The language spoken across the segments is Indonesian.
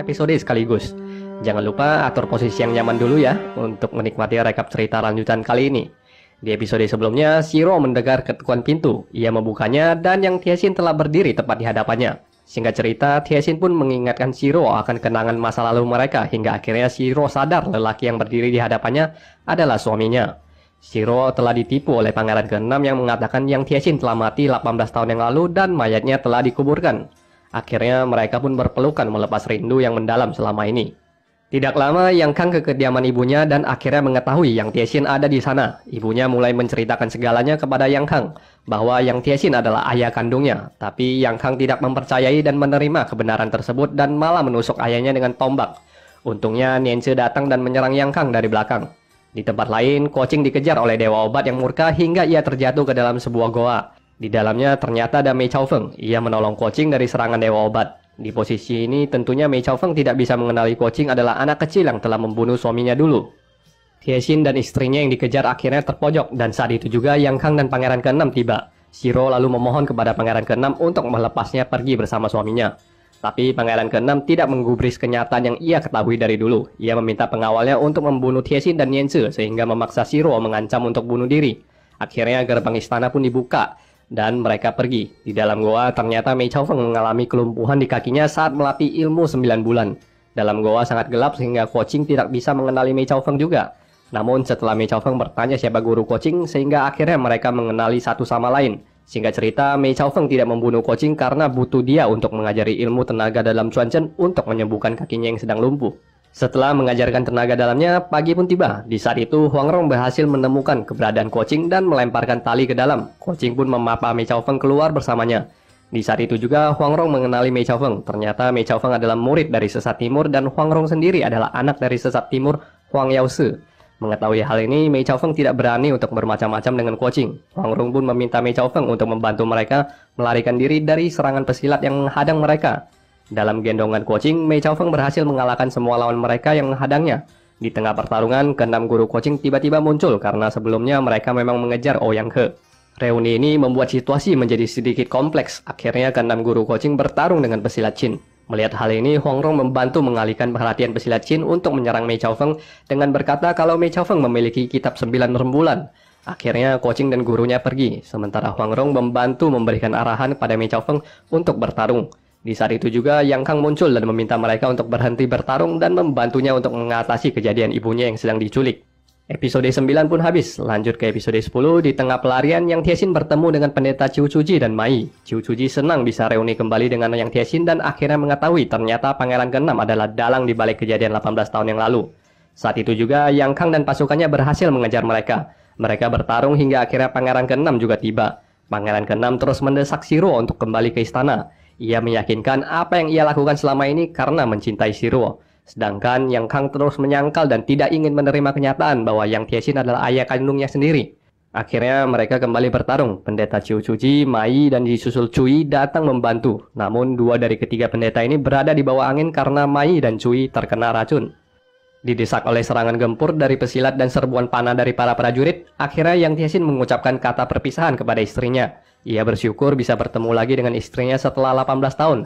episode sekaligus. Jangan lupa atur posisi yang nyaman dulu ya untuk menikmati rekap cerita lanjutan kali ini. Di episode sebelumnya, Shiro mendengar ketukan pintu. Ia membukanya dan Yang Tiesin telah berdiri tepat di hadapannya. Singkat cerita, Tiesin pun mengingatkan Shiro akan kenangan masa lalu mereka hingga akhirnya Shiro sadar lelaki yang berdiri di hadapannya adalah suaminya. Shiro telah ditipu oleh pangeran ke-6 yang mengatakan Yang Tiesin telah mati 18 tahun yang lalu dan mayatnya telah dikuburkan. Akhirnya mereka pun berpelukan melepas rindu yang mendalam selama ini. Tidak lama Yang Kang ke kediaman ibunya dan akhirnya mengetahui Yang Tiesin ada di sana. Ibunya mulai menceritakan segalanya kepada Yang Kang, bahwa Yang Tiesin adalah ayah kandungnya. Tapi Yang Kang tidak mempercayai dan menerima kebenaran tersebut dan malah menusuk ayahnya dengan tombak. Untungnya Nianze datang dan menyerang Yang Kang dari belakang. Di tempat lain, Kuo-Ching dikejar oleh Dewa Obat yang murka hingga ia terjatuh ke dalam sebuah goa. Di dalamnya ternyata ada Mei Chaofeng. Ia menolong Kuo-Ching dari serangan Dewa Obat. Di posisi ini tentunya Mei Chaofeng tidak bisa mengenali Kuo-Ching adalah anak kecil yang telah membunuh suaminya dulu. Tiesin dan istrinya yang dikejar akhirnya terpojok dan saat itu juga Yang Kang dan Pangeran ke-6 tiba. Shiro lalu memohon kepada Pangeran ke-6 untuk melepasnya pergi bersama suaminya. Tapi Pangeran ke-6 tidak menggubris kenyataan yang ia ketahui dari dulu. Ia meminta pengawalnya untuk membunuh Tiesin dan Nianze sehingga memaksa Shiro mengancam untuk bunuh diri. Akhirnya gerbang istana pun dibuka dan mereka pergi. Di dalam goa ternyata Mei Chaofeng mengalami kelumpuhan di kakinya saat melatih ilmu 9 bulan. Dalam goa sangat gelap sehingga Kuo-Ching tidak bisa mengenali Mei Chaofeng juga. Namun setelah Mei Chaofeng bertanya siapa guru Kuo-Ching sehingga akhirnya mereka mengenali satu sama lain. Singkat cerita, Mei Chaofeng tidak membunuh Kuo-Ching karena butuh dia untuk mengajari ilmu tenaga dalam Chuan Chen untuk menyembuhkan kakinya yang sedang lumpuh. Setelah mengajarkan tenaga dalamnya, pagi pun tiba. Di saat itu, Huang Rong berhasil menemukan keberadaan Kuo-Ching dan melemparkan tali ke dalam. Kuo-Ching pun memapa Mei Chaofeng keluar bersamanya. Di saat itu juga, Huang Rong mengenali Mei Chaofeng. Ternyata Mei Chaofeng adalah murid dari Sesat Timur dan Huang Rong sendiri adalah anak dari Sesat Timur Huang Yaoshi. Mengetahui hal ini, Mei Chaofeng tidak berani untuk bermacam-macam dengan Kuo-Ching. Huang Rong pun meminta Mei Chaofeng untuk membantu mereka melarikan diri dari serangan pesilat yang menghadang mereka. Dalam gendongan Kuo-Ching, Mei Chaofeng berhasil mengalahkan semua lawan mereka yang menghadangnya. Di tengah pertarungan, ke-6 guru Kuo-Ching tiba-tiba muncul karena sebelumnya mereka memang mengejar Ouyang He. Reuni ini membuat situasi menjadi sedikit kompleks. Akhirnya ke-6 guru Kuo-Ching bertarung dengan pesilat Qin. Melihat hal ini, Huang Rong membantu mengalihkan perhatian pesilat Qin untuk menyerang Mei Chaofeng dengan berkata kalau Mei Chaofeng memiliki kitab 9 rembulan. Akhirnya Kuo-Ching dan gurunya pergi, sementara Huang Rong membantu memberikan arahan pada Mei Chaofeng untuk bertarung. Di saat itu juga Yang Kang muncul dan meminta mereka untuk berhenti bertarung dan membantunya untuk mengatasi kejadian ibunya yang sedang diculik. Episode 9 pun habis, lanjut ke episode 10. Di tengah pelarian, Yang Tiesin bertemu dengan pendeta Qiu Chuji dan Mai. Qiu Chuji senang bisa reuni kembali dengan Yang Tiesin dan akhirnya mengetahui ternyata Pangeran ke-6 adalah dalang di balik kejadian 18 tahun yang lalu. Saat itu juga Yang Kang dan pasukannya berhasil mengejar mereka. Mereka bertarung hingga akhirnya Pangeran ke-6 juga tiba. Pangeran ke-6 terus mendesak Shiro untuk kembali ke istana. Ia meyakinkan apa yang ia lakukan selama ini karena mencintai Shiro. Sedangkan Yang Kang terus menyangkal dan tidak ingin menerima kenyataan bahwa Yang Tiesin adalah ayah kandungnya sendiri. Akhirnya mereka kembali bertarung. Pendeta Qiu Chuji, Mai, dan disusul Cui datang membantu. Namun dua dari ketiga pendeta ini berada di bawah angin karena Mai dan Cui terkena racun. Didesak oleh serangan gempur dari pesilat dan serbuan panah dari para prajurit, akhirnya Yang Tiesin mengucapkan kata perpisahan kepada istrinya. Ia bersyukur bisa bertemu lagi dengan istrinya setelah 18 tahun.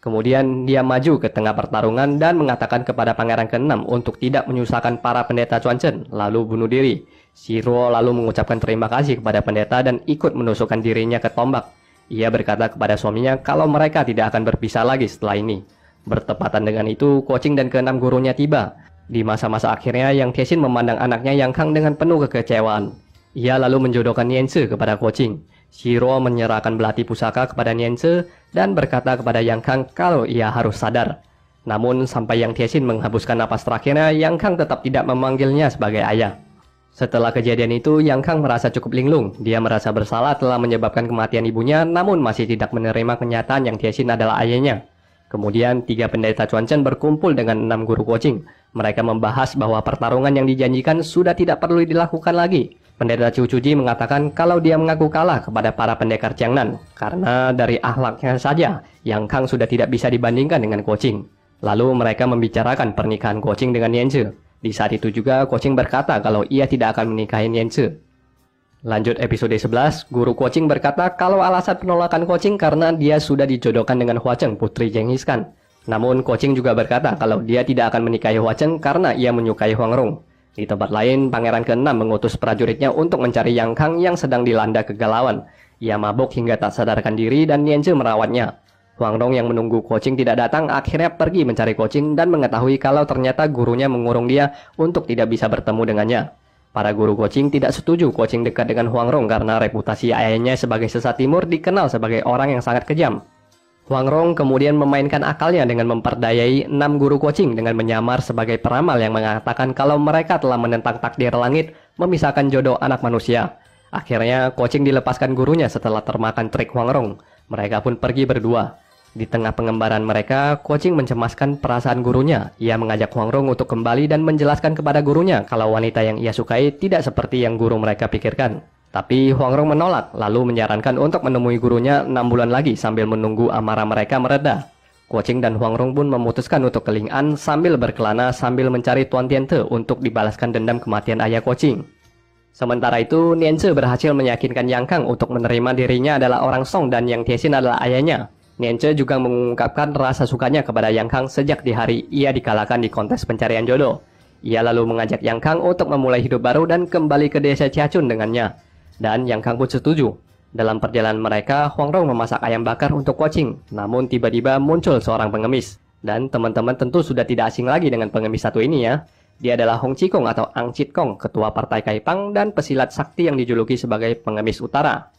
Kemudian dia maju ke tengah pertarungan dan mengatakan kepada Pangeran ke-6 untuk tidak menyusahkan para pendeta Chuan Chen, lalu bunuh diri. Shiro lalu mengucapkan terima kasih kepada pendeta dan ikut menusukkan dirinya ke tombak. Ia berkata kepada suaminya kalau mereka tidak akan berpisah lagi setelah ini. Bertepatan dengan itu, Kuo-Ching dan ke-6 gurunya tiba. Di masa-masa akhirnya, Yang Tiesin memandang anaknya Yang Kang dengan penuh kekecewaan. Ia lalu menjodohkan Nianze kepada Kuo-Ching. Shiro menyerahkan belati pusaka kepada Nianze dan berkata kepada Yang Kang kalau ia harus sadar. Namun sampai Yang Tiesin menghembuskan napas terakhirnya, Yang Kang tetap tidak memanggilnya sebagai ayah. Setelah kejadian itu, Yang Kang merasa cukup linglung. Dia merasa bersalah telah menyebabkan kematian ibunya, namun masih tidak menerima kenyataan Yang Tiesin adalah ayahnya. Kemudian, 3 pendeta Chuan Chen berkumpul dengan 6 guru Kuo-Ching. Mereka membahas bahwa pertarungan yang dijanjikan sudah tidak perlu dilakukan lagi. Pendeta Qiu Chuji mengatakan kalau dia mengaku kalah kepada para pendekar Jiangnan karena dari akhlaknya saja Yang Kang sudah tidak bisa dibandingkan dengan Kuo-Ching. Lalu mereka membicarakan pernikahan Kuo-Ching dengan Nianze. Di saat itu juga Kuo-Ching berkata kalau ia tidak akan menikahi Nianze. Lanjut episode 11, guru Kuo-Ching berkata kalau alasan penolakan Kuo-Ching karena dia sudah dijodohkan dengan Hua Cheng, putri Genghis Khan. Namun Ko-ching juga berkata kalau dia tidak akan menikahi Hua Cheng karena ia menyukai Huang Rong. Di tempat lain, Pangeran ke-6 mengutus prajuritnya untuk mencari Yang Kang yang sedang dilanda kegalauan. Ia mabuk hingga tak sadarkan diri dan Nianzhe merawatnya. Huang Rong yang menunggu Ko-ching tidak datang akhirnya pergi mencari Ko-ching dan mengetahui kalau ternyata gurunya mengurung dia untuk tidak bisa bertemu dengannya. Para guru Ko-ching tidak setuju Ko-ching dekat dengan Huang Rong karena reputasi ayahnya sebagai sesat timur dikenal sebagai orang yang sangat kejam. Huang Rong kemudian memainkan akalnya dengan memperdayai 6 guru Ko-ching dengan menyamar sebagai peramal yang mengatakan kalau mereka telah menentang takdir langit memisahkan jodoh anak manusia. Akhirnya Ko-ching dilepaskan gurunya setelah termakan trik Huang Rong. Mereka pun pergi berdua. Di tengah pengembaraan mereka, Ko-ching mencemaskan perasaan gurunya. Ia mengajak Huang Rong untuk kembali dan menjelaskan kepada gurunya kalau wanita yang ia sukai tidak seperti yang guru mereka pikirkan. Tapi Huang Rong menolak, lalu menyarankan untuk menemui gurunya 6 bulan lagi sambil menunggu amarah mereka mereda. Ko-ching dan Huang Rong pun memutuskan untuk ke Ling An sambil berkelana sambil mencari Tuan Tianhe untuk dibalaskan dendam kematian ayah Ko-ching. Sementara itu, Nianzhe berhasil meyakinkan Yang Kang untuk menerima dirinya adalah orang Song dan Yang Tiesin adalah ayahnya. Nianzhe juga mengungkapkan rasa sukanya kepada Yang Kang sejak di hari ia dikalahkan di kontes pencarian jodoh. Ia lalu mengajak Yang Kang untuk memulai hidup baru dan kembali ke desa Ciacun dengannya. Dan Yang Kang pun setuju. Dalam perjalanan mereka, Huang Rong memasak ayam bakar untuk Ko-ching. Namun tiba-tiba muncul seorang pengemis. Dan teman-teman tentu sudah tidak asing lagi dengan pengemis satu ini ya. Dia adalah Hong Chi Kong atau Ang Chit Kong, ketua partai Kaipang dan pesilat sakti yang dijuluki sebagai pengemis utara.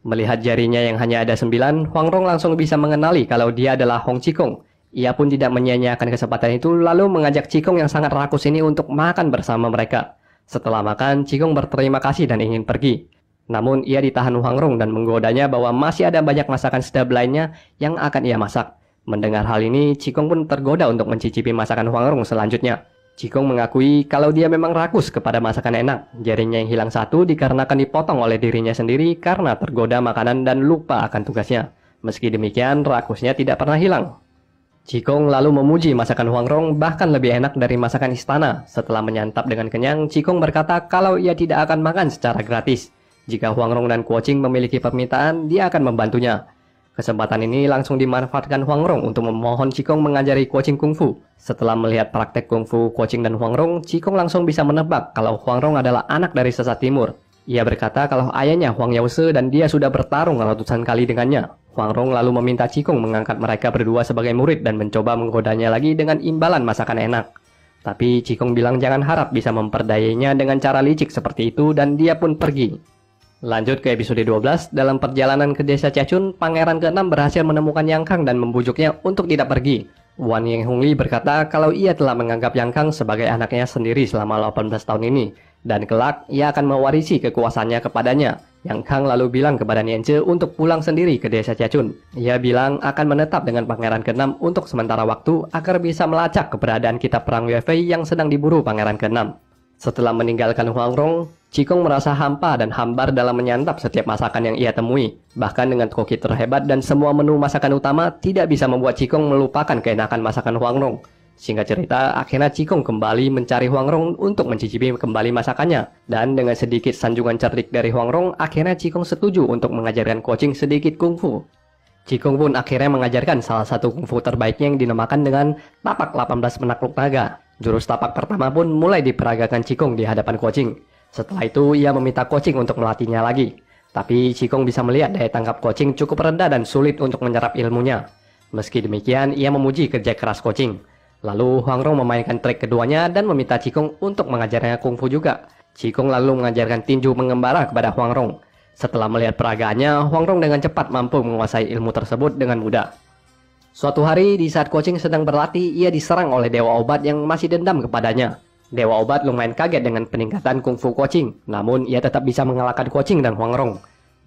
Melihat jarinya yang hanya ada 9, Huang Rong langsung bisa mengenali kalau dia adalah Hong Chi Kong. Ia pun tidak menyia-nyiakan kesempatan itu lalu mengajak Chi Kong yang sangat rakus ini untuk makan bersama mereka. Setelah makan, Chi Kong berterima kasih dan ingin pergi. Namun ia ditahan Huang Rong dan menggodanya bahwa masih ada banyak masakan sedap lainnya yang akan ia masak. Mendengar hal ini, Chi Kong pun tergoda untuk mencicipi masakan Huang Rong selanjutnya. Chi Kong mengakui kalau dia memang rakus kepada masakan enak. Jarinya yang hilang satu dikarenakan dipotong oleh dirinya sendiri karena tergoda makanan dan lupa akan tugasnya. Meski demikian, rakusnya tidak pernah hilang. Chi Kong lalu memuji masakan Huang Rong bahkan lebih enak dari masakan istana. Setelah menyantap dengan kenyang, Chi Kong berkata kalau ia tidak akan makan secara gratis. Jika Huang Rong dan Ko-ching memiliki permintaan, dia akan membantunya. Kesempatan ini langsung dimanfaatkan Huang Rong untuk memohon Chi Kong mengajari Ko-ching kungfu. Setelah melihat praktek kungfu Ko-ching dan Huang Rong, Chi Kong langsung bisa menebak kalau Huang Rong adalah anak dari sesat timur. Ia berkata kalau ayahnya Huang Yause dan dia sudah bertarung ratusan kali dengannya. Huang Rong lalu meminta Chi Kong mengangkat mereka berdua sebagai murid dan mencoba menggodanya lagi dengan imbalan masakan enak. Tapi Chi Kong bilang jangan harap bisa memperdayainya dengan cara licik seperti itu dan dia pun pergi. Lanjut ke episode 12, dalam perjalanan ke desa Ciacun, Pangeran ke-6 berhasil menemukan Yang Kang dan membujuknya untuk tidak pergi. Wan Yang Hongli berkata kalau ia telah menganggap Yang Kang sebagai anaknya sendiri selama 18 tahun ini, dan kelak ia akan mewarisi kekuasaannya kepadanya. Yang Kang lalu bilang kepada Nianzhe untuk pulang sendiri ke desa Ciacun. Ia bilang akan menetap dengan Pangeran ke-6 untuk sementara waktu agar bisa melacak keberadaan kitab perang Yue Fei yang sedang diburu Pangeran ke-6. Setelah meninggalkan Huang Rong, Chi Kong merasa hampa dan hambar dalam menyantap setiap masakan yang ia temui. Bahkan dengan koki terhebat dan semua menu masakan utama tidak bisa membuat Chi Kong melupakan keenakan masakan Huang Rong. Singkat cerita, akhirnya Chi Kong kembali mencari Huang Rong untuk mencicipi kembali masakannya. Dan dengan sedikit sanjungan cerdik dari Huang Rong, akhirnya Chi Kong setuju untuk mengajarkan Ko-ching sedikit kungfu. Chi Kong pun akhirnya mengajarkan salah satu kungfu terbaiknya yang dinamakan dengan tapak 18 penakluk naga. Jurus tapak pertama pun mulai diperagakan Chi Kong di hadapan Ko-ching. Setelah itu, ia meminta Ko-ching untuk melatihnya lagi. Tapi Chi Kong bisa melihat daya tangkap Ko-ching cukup rendah dan sulit untuk menyerap ilmunya. Meski demikian, ia memuji kerja keras Ko-ching. Lalu Huang Rong memainkan trik keduanya dan meminta Chi Kong untuk mengajarnya kungfu juga. Chi Kong lalu mengajarkan tinju mengembara kepada Huang Rong. Setelah melihat peragaannya, Huang Rong dengan cepat mampu menguasai ilmu tersebut dengan mudah. Suatu hari, di saat Ko-ching sedang berlatih, ia diserang oleh Dewa Obat yang masih dendam kepadanya. Dewa Obat lumayan kaget dengan peningkatan kungfu Ko-ching, namun ia tetap bisa mengalahkan Ko-ching dan Huang Rong.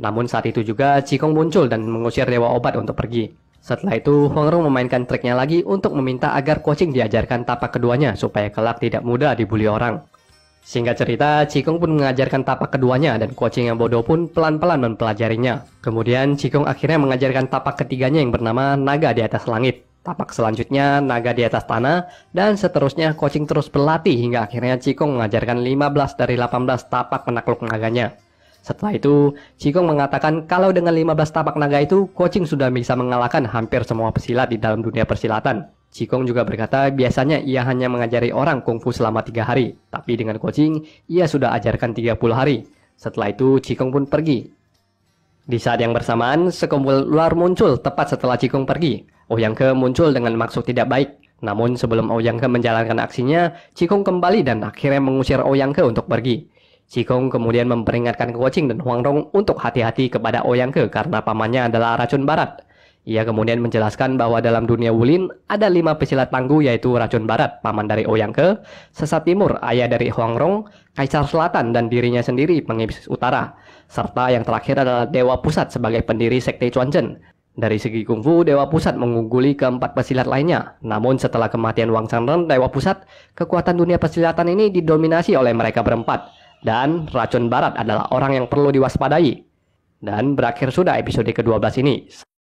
Namun saat itu juga, Chi Kong muncul dan mengusir Dewa Obat untuk pergi. Setelah itu, Huang Rong memainkan triknya lagi untuk meminta agar Ko-ching diajarkan tapak keduanya supaya kelak tidak mudah dibully orang. Singkat cerita, Chi Kong pun mengajarkan tapak keduanya dan Ko-ching yang bodoh pun pelan-pelan mempelajarinya. Kemudian Chi Kong akhirnya mengajarkan tapak ketiganya yang bernama naga di atas langit. Tapak selanjutnya naga di atas tanah, dan seterusnya Ko-ching terus berlatih hingga akhirnya Chi Kong mengajarkan 15 dari 18 tapak penakluk naganya. Setelah itu, Qigong mengatakan kalau dengan 15 tapak naga itu, coaching sudah bisa mengalahkan hampir semua pesilat di dalam dunia persilatan. Qigong juga berkata biasanya ia hanya mengajari orang kungfu selama 3 hari, tapi dengan coaching, ia sudah ajarkan 30 hari. Setelah itu, Qigong pun pergi. Di saat yang bersamaan, sekumpulan ular muncul tepat setelah Qigong pergi. Ouyang Ke muncul dengan maksud tidak baik. Namun sebelum Ouyang Ke menjalankan aksinya, Qigong kembali dan akhirnya mengusir Ouyang Ke untuk pergi. Qigong kemudian memperingatkan Guoqing dan Huang Rong untuk hati-hati kepada Ouyang Ke karena pamannya adalah racun barat. Ia kemudian menjelaskan bahwa dalam dunia Wulin ada 5 pesilat tangguh yaitu racun barat, paman dari Ouyang Ke, sesat timur, ayah dari Huang Rong, kaisar selatan dan dirinya sendiri, pengemis utara, serta yang terakhir adalah Dewa Pusat sebagai pendiri sekte Chuanzhen. Dari segi kungfu, Dewa Pusat mengungguli keempat pesilat lainnya. Namun setelah kematian Wang Changren, Dewa Pusat, kekuatan dunia persilatan ini didominasi oleh mereka berempat. Dan racun barat adalah orang yang perlu diwaspadai. Dan berakhir sudah episode ke-12 ini.